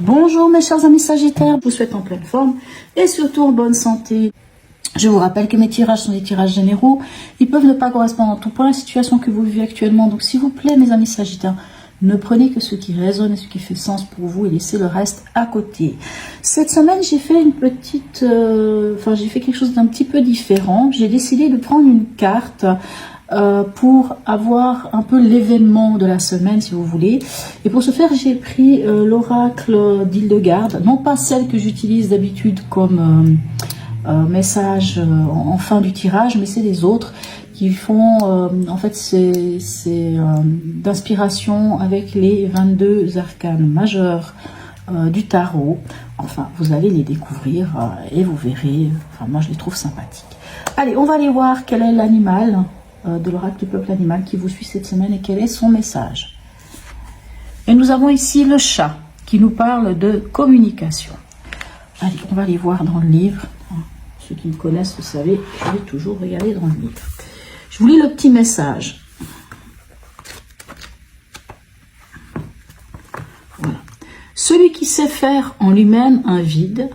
Bonjour mes chers amis Sagittaires, je vous souhaite en pleine forme et surtout en bonne santé. Je vous rappelle que mes tirages sont des tirages généraux. Ils peuvent ne pas correspondre en tout point à la situation que vous vivez actuellement. Donc s'il vous plaît mes amis Sagittaires, ne prenez que ce qui résonne et ce qui fait sens pour vous et laissez le reste à côté. Cette semaine j'ai fait une petite... j'ai fait quelque chose d'un petit peu différent. J'ai décidé de prendre une carte pour avoir un peu l'événement de la semaine si vous voulez, et pour ce faire j'ai pris l'oracle d'Hildegarde, non pas celle que j'utilise d'habitude comme message en fin du tirage, mais c'est les autres qui font en fait c'est d'inspiration avec les 22 arcanes majeurs du tarot. Enfin vous allez les découvrir et vous verrez, enfin moi je les trouve sympathiques. Allez, on va aller voir quel est l'animal de l'oracle du peuple animal qui vous suit cette semaine et quel est son message. Et nous avons ici le chat qui nous parle de communication. Allez, on va aller voir dans le livre. Ceux qui me connaissent, vous savez, je vais toujours regarder dans le livre. Je vous lis le petit message. Voilà. Celui qui sait faire en lui-même un vide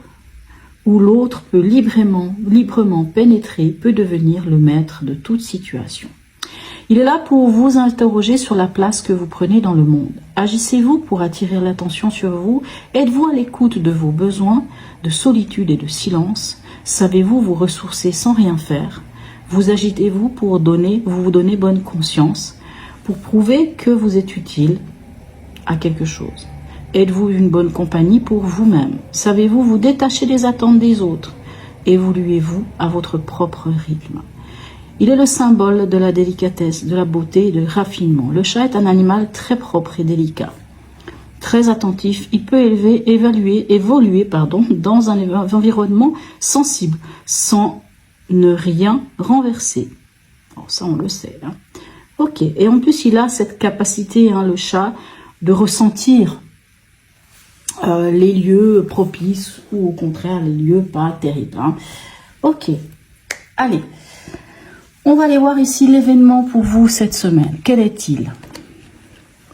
où l'autre peut librement pénétrer, peut devenir le maître de toute situation. Il est là pour vous interroger sur la place que vous prenez dans le monde. Agissez-vous pour attirer l'attention sur vous? Êtes-vous à l'écoute de vos besoins de solitude et de silence? Savez-vous vous ressourcer sans rien faire? Vous agitez-vous pour vous donner bonne conscience, pour prouver que vous êtes utile à quelque chose? Êtes-vous une bonne compagnie pour vous-même? Savez-vous vous détacher des attentes des autres? Évoluez-vous à votre propre rythme? Il est le symbole de la délicatesse, de la beauté et du raffinement. Le chat est un animal très propre et délicat, très attentif. Il peut évoluer dans un environnement sensible, sans ne rien renverser. Alors ça, on le sait. Hein. Ok. Et en plus, il a cette capacité, le chat, de ressentir les lieux propices ou au contraire les lieux pas terribles. Hein. Ok, allez, on va aller voir ici l'événement pour vous cette semaine. Quel est-il?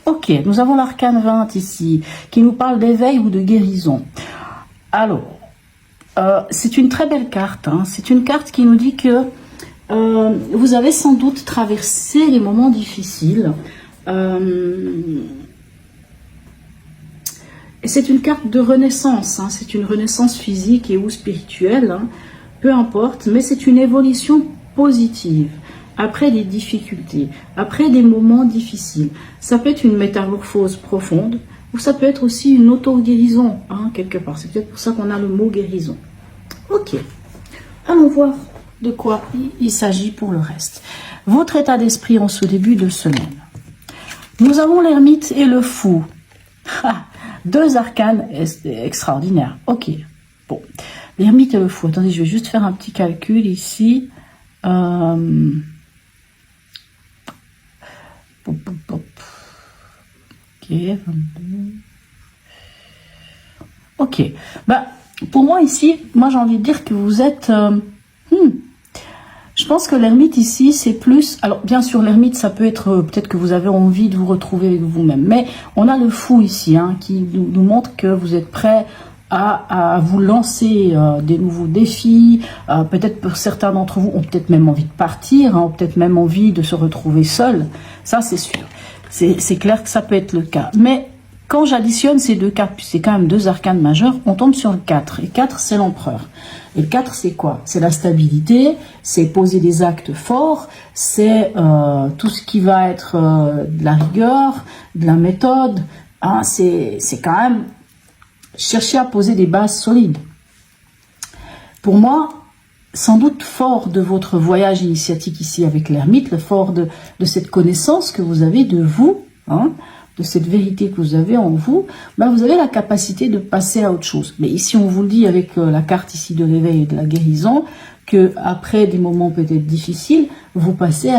Ok, nous avons l'arcane 20 ici qui nous parle d'éveil ou de guérison. Alors, c'est une très belle carte. Hein. C'est une carte qui nous dit que vous avez sans doute traversé les moments difficiles. C'est une carte de renaissance, hein. C'est une renaissance physique et ou spirituelle, hein. Peu importe, mais c'est une évolution positive, après des difficultés, après des moments difficiles. Ça peut être une métamorphose profonde, ou ça peut être aussi une auto-guérison, hein, quelque part. C'est peut-être pour ça qu'on a le mot guérison. Ok, allons voir de quoi il s'agit pour le reste. Votre état d'esprit en ce début de semaine. Nous avons l'ermite et le fou. Deux arcanes extraordinaires. Ok. Bon. L'ermite et le fou. Attendez, je vais juste faire un petit calcul ici. Ok. 22. Ok. Bah, pour moi ici, moi j'ai envie de dire que vous êtes... Je pense que l'ermite ici, c'est plus... Alors, bien sûr, l'ermite, ça peut être... Peut-être que vous avez envie de vous retrouver avec vous-même. Mais on a le fou ici, hein, qui nous montre que vous êtes prêt à vous lancer des nouveaux défis. Peut-être pour certains d'entre vous, ont peut-être même envie de partir, hein, ont peut-être même envie de se retrouver seul. Ça, c'est sûr. C'est clair que ça peut être le cas. Mais quand j'additionne ces deux cartes, puis c'est quand même deux arcanes majeures, on tombe sur le 4. Et 4, c'est l'empereur. Et le 4, c'est quoi? C'est la stabilité, c'est poser des actes forts, c'est tout ce qui va être de la rigueur, de la méthode. Hein, c'est quand même chercher à poser des bases solides. Pour moi, sans doute fort de votre voyage initiatique ici avec l'ermite, le fort de cette connaissance que vous avez de vous, hein, de cette vérité que vous avez en vous, ben vous avez la capacité de passer à autre chose. Mais ici, on vous le dit avec la carte ici de l'éveil et de la guérison, que après des moments peut-être difficiles, vous passez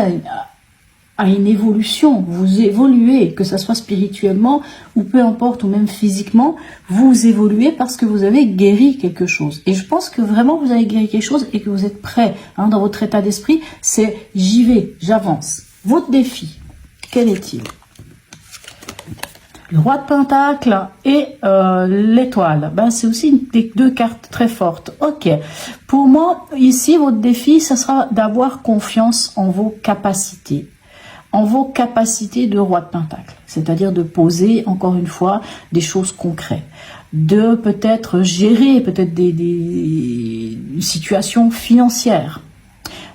à une évolution, vous évoluez, que ça soit spirituellement ou peu importe, ou même physiquement, vous évoluez parce que vous avez guéri quelque chose. Et je pense que vraiment vous avez guéri quelque chose et que vous êtes prêt, hein, dans votre état d'esprit, c'est j'y vais, j'avance. Votre défi, quel est-il? Le roi de Pentacle et l'étoile, ben, c'est aussi des deux cartes très fortes. Ok, pour moi, ici, votre défi, ce sera d'avoir confiance en vos capacités. En vos capacités de roi de Pentacle. C'est-à-dire de poser, encore une fois, des choses concrètes. De peut-être gérer peut-être des situations financières.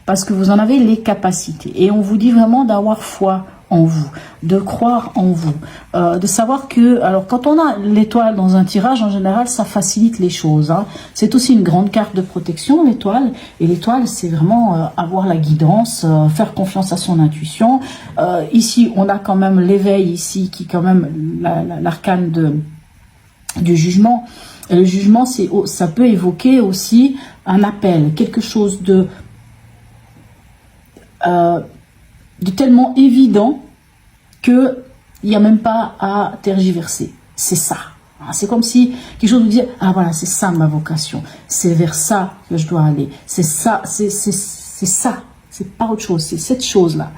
Parce que vous en avez les capacités. Et on vous dit vraiment d'avoir foi en vous, de croire en vous, de savoir que, alors quand on a l'étoile dans un tirage, en général, ça facilite les choses. Hein. C'est aussi une grande carte de protection, l'étoile. Et l'étoile, c'est vraiment avoir la guidance, faire confiance à son intuition. Ici, on a quand même l'éveil ici, qui est quand même l'arcane du jugement. Et le jugement, ça peut évoquer aussi un appel, quelque chose de tellement évident qu'il n'y a même pas à tergiverser. C'est ça. C'est comme si quelque chose vous dit, ah voilà, c'est ça ma vocation. C'est vers ça que je dois aller. C'est ça, c'est ça. C'est pas autre chose, c'est cette chose-là.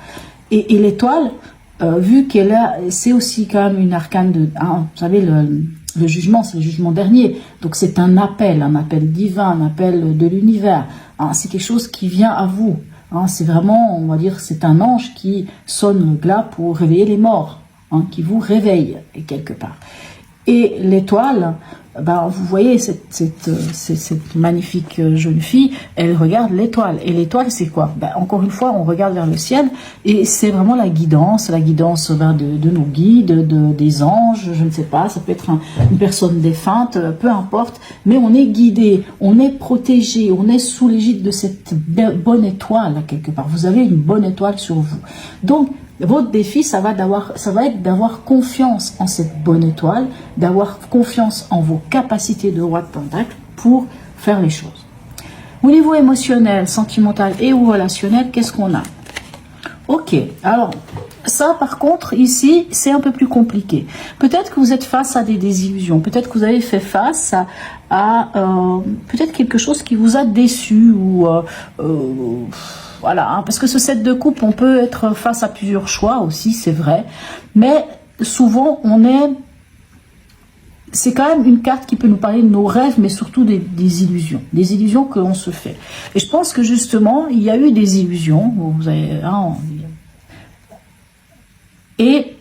Et l'étoile, vu qu'elle a, c'est aussi quand même une arcane de, hein, vous savez, le jugement, c'est le jugement dernier. Donc c'est un appel divin, un appel de l'univers. Hein, c'est quelque chose qui vient à vous. Hein, c'est vraiment, on va dire, c'est un ange qui sonne le glas pour réveiller les morts, hein, qui vous réveille quelque part. Et l'étoile, ben, vous voyez cette magnifique jeune fille, elle regarde l'étoile. Et l'étoile, c'est quoi? Ben, encore une fois, on regarde vers le ciel et c'est vraiment la guidance ben, de nos guides, des anges, je ne sais pas, ça peut être une personne défunte, peu importe. Mais on est guidé, on est protégé, on est sous l'égide de cette bonne étoile, quelque part. Vous avez une bonne étoile sur vous. Donc, votre défi, ça va être d'avoir confiance en cette bonne étoile, d'avoir confiance en vos capacités de roi de Pentacle pour faire les choses. Au niveau émotionnel, sentimental et ou relationnel, qu'est-ce qu'on a? Ok, alors ça par contre, ici, c'est un peu plus compliqué. Peut-être que vous êtes face à des désillusions, peut-être que vous avez fait face à peut-être quelque chose qui vous a déçu ou... voilà, hein, parce que ce 7 de coupe, on peut être face à plusieurs choix aussi, c'est vrai. Mais souvent, c'est quand même une carte qui peut nous parler de nos rêves, mais surtout des illusions. Des illusions que l'on se fait. Et je pense que justement, il y a eu des illusions. Vous avez, hein, et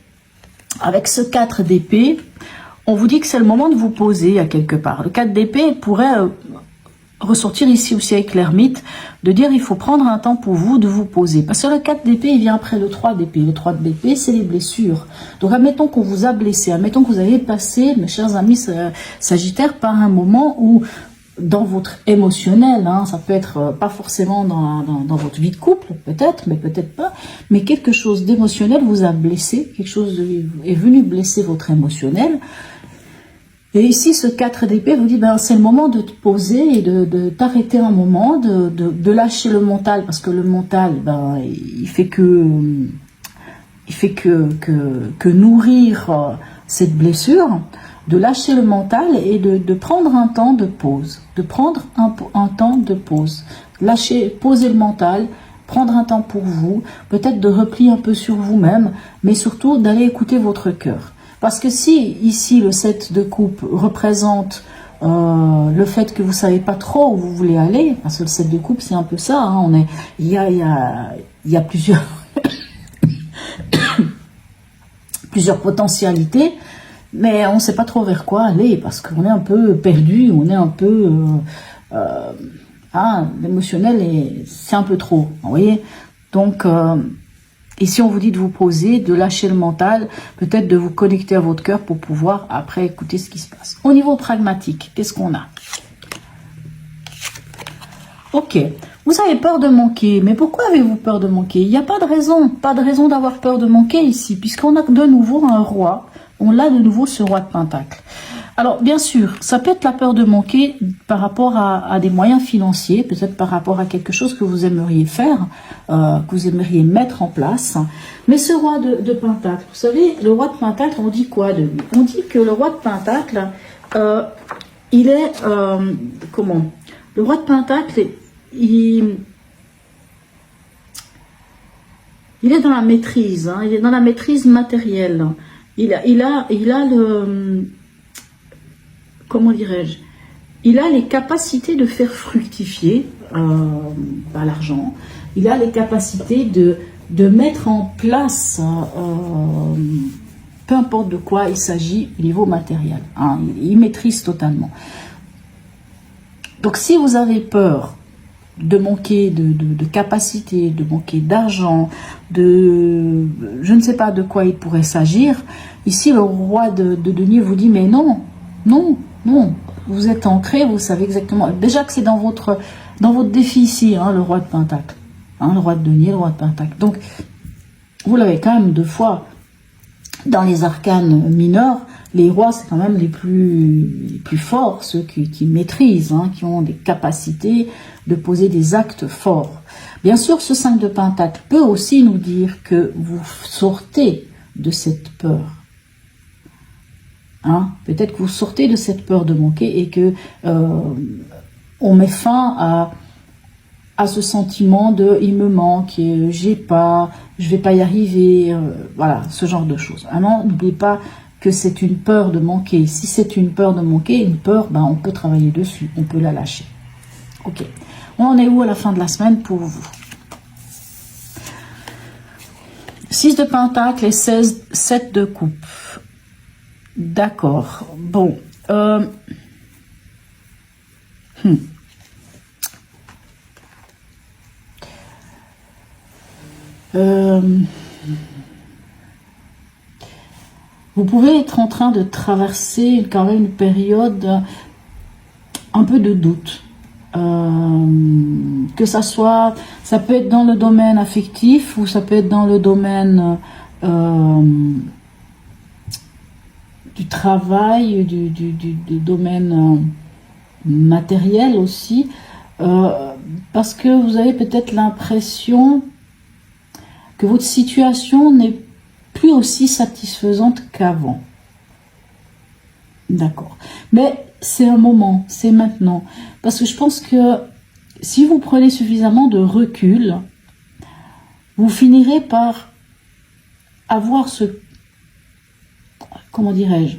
avec ce 4 d'épée, on vous dit que c'est le moment de vous poser à quelque part. Le 4 d'épée pourrait... ressortir ici aussi avec l'ermite, de dire il faut prendre un temps pour vous de vous poser. Parce que le 4 d'épée, il vient après le 3 d'épée. Le 3 d'épée, c'est les blessures. Donc admettons qu'on vous a blessé, admettons que vous avez passé, mes chers amis sagittaires, par un moment où, dans votre émotionnel, hein, ça peut être pas forcément dans votre vie de couple, peut-être, mais peut-être pas, mais quelque chose d'émotionnel vous a blessé, quelque chose est venu blesser votre émotionnel. Et ici, ce 4 d'épée vous dit, ben, c'est le moment de te poser et de t'arrêter un moment, de lâcher le mental, parce que le mental, ben, il fait que nourrir cette blessure, de lâcher le mental et de prendre un temps de pause, un temps de pause, poser le mental, prendre un temps pour vous, peut-être de replier un peu sur vous-même, mais surtout d'aller écouter votre cœur. Parce que si, ici, le 7 de coupe représente le fait que vous ne savez pas trop où vous voulez aller, parce que le 7 de coupe, c'est un peu ça, hein, il y a plusieurs, plusieurs potentialités, mais on ne sait pas trop vers quoi aller, parce qu'on est un peu perdu, on est un peu... l'émotionnel, c'est un peu trop, vous voyez. Donc... ici, on vous dit de vous poser, de lâcher le mental, peut-être de vous connecter à votre cœur pour pouvoir après écouter ce qui se passe. Au niveau pragmatique, qu'est-ce qu'on a? Ok, vous avez peur de manquer, mais pourquoi avez-vous peur de manquer? Il n'y a pas de raison d'avoir peur de manquer ici, puisqu'on a de nouveau un roi, on a de nouveau ce roi de Pentacle. Alors, bien sûr, ça peut être la peur de manquer par rapport à des moyens financiers, peut-être par rapport à quelque chose que vous aimeriez faire, que vous aimeriez mettre en place. Mais ce roi de Pentacle, vous savez, le roi de Pentacle, on dit quoi de lui? On dit que le roi de Pentacle, il est... comment? Le roi de Pentacle, il est dans la maîtrise, hein, il est dans la maîtrise matérielle. il a le, comment dirais-je, il a les capacités de faire fructifier l'argent. Il a les capacités de mettre en place, peu importe de quoi il s'agit au niveau matériel. Hein, il maîtrise totalement. Donc si vous avez peur de manquer de capacité, de manquer d'argent, je ne sais pas de quoi il pourrait s'agir, ici le roi de denier vous dit mais non, non, non, vous êtes ancré, vous savez exactement, déjà que c'est dans votre défi ici, hein, le roi de pentacle, hein, le roi de denier, le roi de pentacle, donc vous l'avez quand même 2 fois dans les arcanes mineurs. Les rois, c'est quand même les plus forts, ceux qui maîtrisent, hein, qui ont des capacités de poser des actes forts. Bien sûr, ce 5 de pentacle peut aussi nous dire que vous sortez de cette peur. Hein, peut-être que vous sortez de cette peur de manquer et que on met fin à ce sentiment de il me manque, j'ai pas, je vais pas y arriver, voilà, ce genre de choses. Vraiment, n'oubliez pas que c'est une peur de manquer. Si c'est une peur de manquer, une peur, ben, on peut travailler dessus, on peut la lâcher. Ok. On en est où à la fin de la semaine pour vous? 6 de pentacle et 7 de coupe. D'accord. Bon. Vous pouvez être en train de traverser quand même une période un peu de doute. Que ça peut être dans le domaine affectif ou ça peut être dans le domaine du travail, du domaine matériel aussi, parce que vous avez peut-être l'impression que votre situation n'est plus aussi satisfaisante qu'avant. D'accord. Mais c'est un moment, c'est maintenant. Parce que je pense que si vous prenez suffisamment de recul, vous finirez par avoir ce... Comment dirais-je?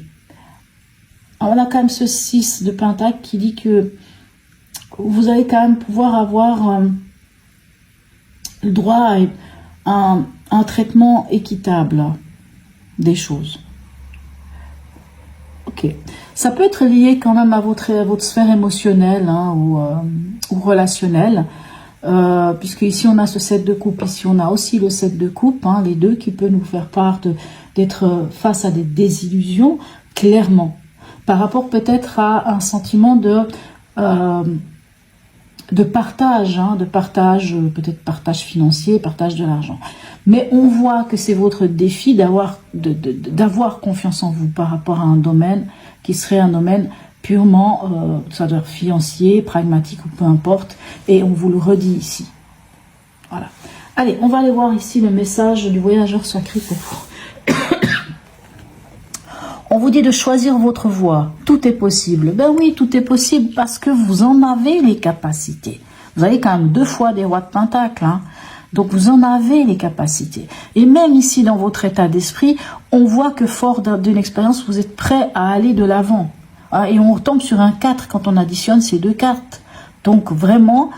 On a quand même ce 6 de pentacle qui dit que vous allez quand même pouvoir avoir le droit à un traitement équitable des choses. Ok. Ça peut être lié quand même à votre sphère émotionnelle, hein, ou relationnelle, puisque ici on a ce 7 de coupe, ici on a aussi le 7 de coupe, hein, les deux qui peuvent nous faire part d'être face à des désillusions, clairement, par rapport peut-être à un sentiment de partage, hein, peut-être partage financier, partage de l'argent. Mais on voit que c'est votre défi d'avoir confiance en vous par rapport à un domaine qui serait un domaine purement financier, pragmatique ou peu importe. Et on vous le redit ici. Voilà. Allez, on va aller voir ici le message du voyageur sacré pour vous. On vous dit de choisir votre voie. Tout est possible. Ben oui, tout est possible parce que vous en avez les capacités. Vous avez quand même 2 fois des rois de pentacle, hein. Donc vous en avez les capacités. Et même ici dans votre état d'esprit, on voit que fort d'une expérience, vous êtes prêt à aller de l'avant. Et on retombe sur un 4 quand on additionne ces 2 cartes. Donc vraiment,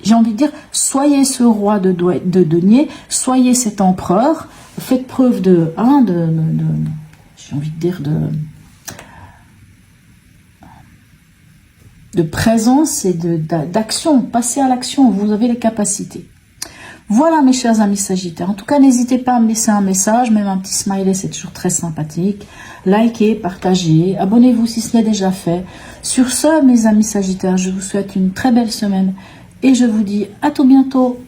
j'ai envie de dire, soyez ce roi de denier, soyez cet empereur, faites preuve j'ai envie de dire de présence et d'action, passez à l'action, vous avez les capacités. Voilà mes chers amis Sagittaires, en tout cas n'hésitez pas à me laisser un message, même un petit smiley, c'est toujours très sympathique. Likez, partagez, abonnez-vous si ce n'est déjà fait. Sur ce mes amis Sagittaires, je vous souhaite une très belle semaine et je vous dis à tout bientôt.